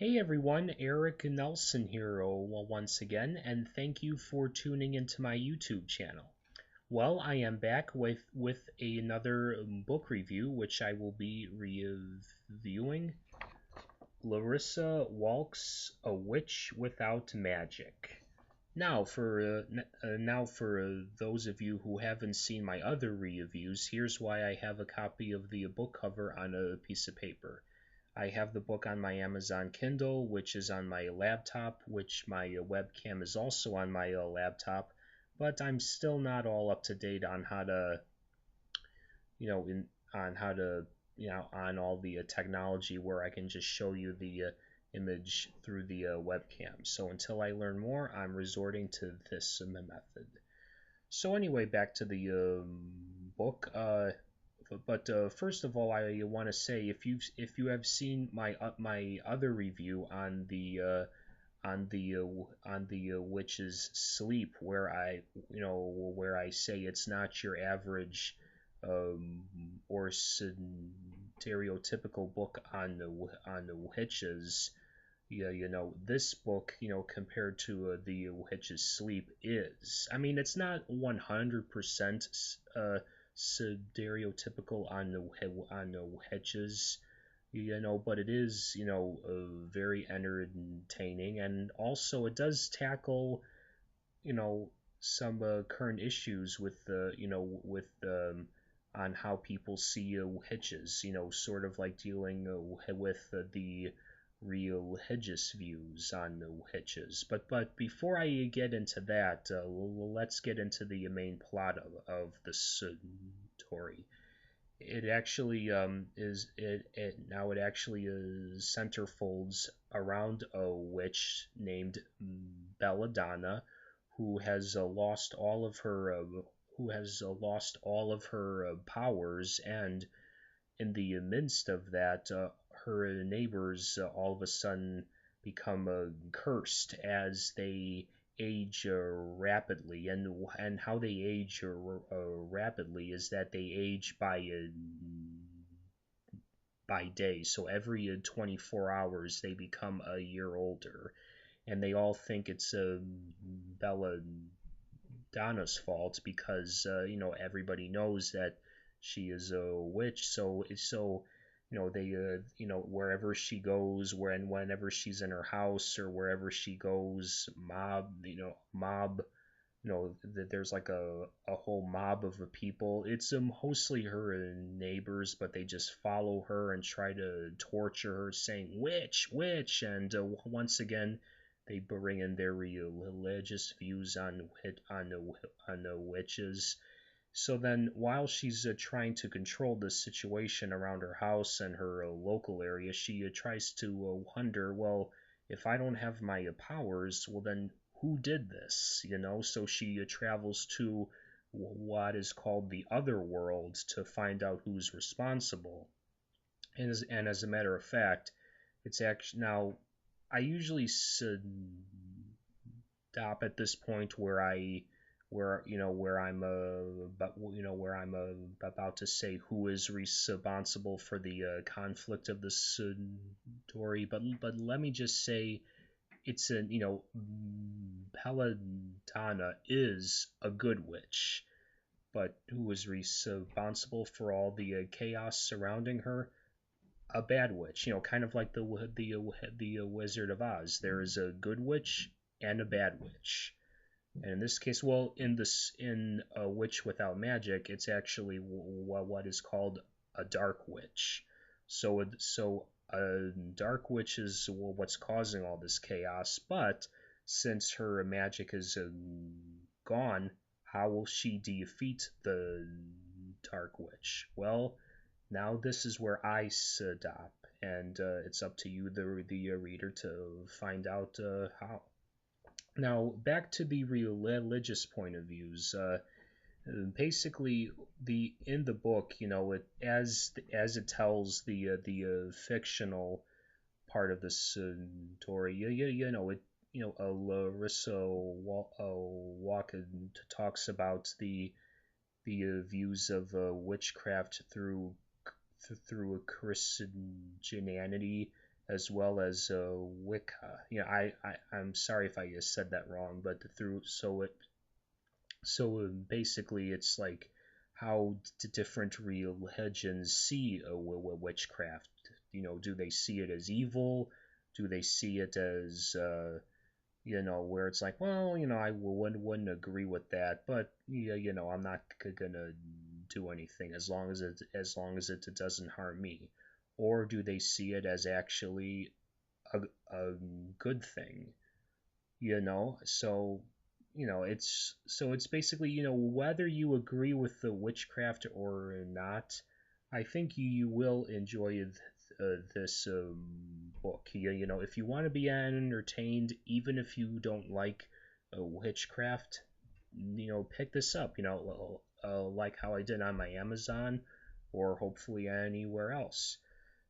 Hey everyone, Eric Nelson here once again, and thank you for tuning into my YouTube channel. Well, I am back with another book review, which I will be reviewing. Larisa Walks, A Witch Without Magic. Now for those of you who haven't seen my other reviews, here's why I have a copy of the book cover on a piece of paper. I have the book on my Amazon Kindle, which is on my laptop, which my webcam is also on my laptop, but I'm still not all up to date on how to, you know, in on how to, on all the technology where I can just show you the image through the webcam. So until I learn more, I'm resorting to this method. So anyway, back to the book. But first of all, I want to say if you have seen my other review on the witch's sleep, where I say it's not your average um, or stereotypical book on the witches. Yeah, this book, compared to the witch's sleep is. I mean, it's not 100% stereotypical on the witches, but it is, very entertaining, and also it does tackle, you know, some current issues with the, on how people see witches, sort of like dealing with the religious views on the witches. But before I get into that, let's get into the main plot of the story. It actually it actually centerfolds around a witch named Belladonna, who has lost all of her powers, and in the midst of that, her neighbors all of a sudden become cursed as they age rapidly, and how they age rapidly is that they age by day. So every 24 hours they become a year older, and they all think it's Belladonna's fault because everybody knows that she is a witch. So they wherever she goes, whenever she's in her house or wherever she goes, mob, there's like a whole mob of people. It's mostly her neighbors, but they just follow her and try to torture her, saying witch, witch, and once again they bring in their religious views on the witches. So then, while she's trying to control the situation around her house and her local area, she tries to wonder, well, if I don't have my powers, well, then who did this? So she travels to what is called the other world to find out who's responsible. And as a matter of fact, it's actually now I usually stop at this point where I'm about to say who is responsible for the conflict of the story. But let me just say it's a Peladonna is a good witch, but who is responsible for all the chaos surrounding her? A bad witch. Kind of like the Wizard of Oz. There is a good witch and a bad witch. And in this case, well, in a witch without magic, it's actually what is called a dark witch. So a dark witch is what's causing all this chaos. But since her magic is gone, how will she defeat the dark witch? Well, now this is where I stop, and it's up to you, the reader, to find out how. Now, back to the religious point of views. Basically, the in the book, as it tells the fictional part of the story, Larissa Walken talks about the views of witchcraft through Christianity, as well as Wicca. I'm sorry if I just said that wrong, but through basically it's like how different religions see witchcraft. Do they see it as evil? Do they see it as where it's like, well, I wouldn't agree with that, but yeah, I'm not gonna do anything as long as it doesn't harm me. Or do they see it as actually a, a good thing? So it's basically, whether you agree with the witchcraft or not, I think you will enjoy this book. If you want to be entertained, even if you don't like witchcraft, pick this up. Like how I did on my Amazon, or hopefully anywhere else.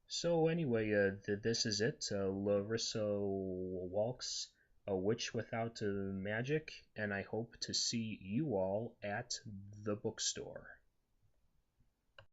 So anyway, this is it. Larissa Walks, A Witch Without Magic, and I hope to see you all at the bookstore.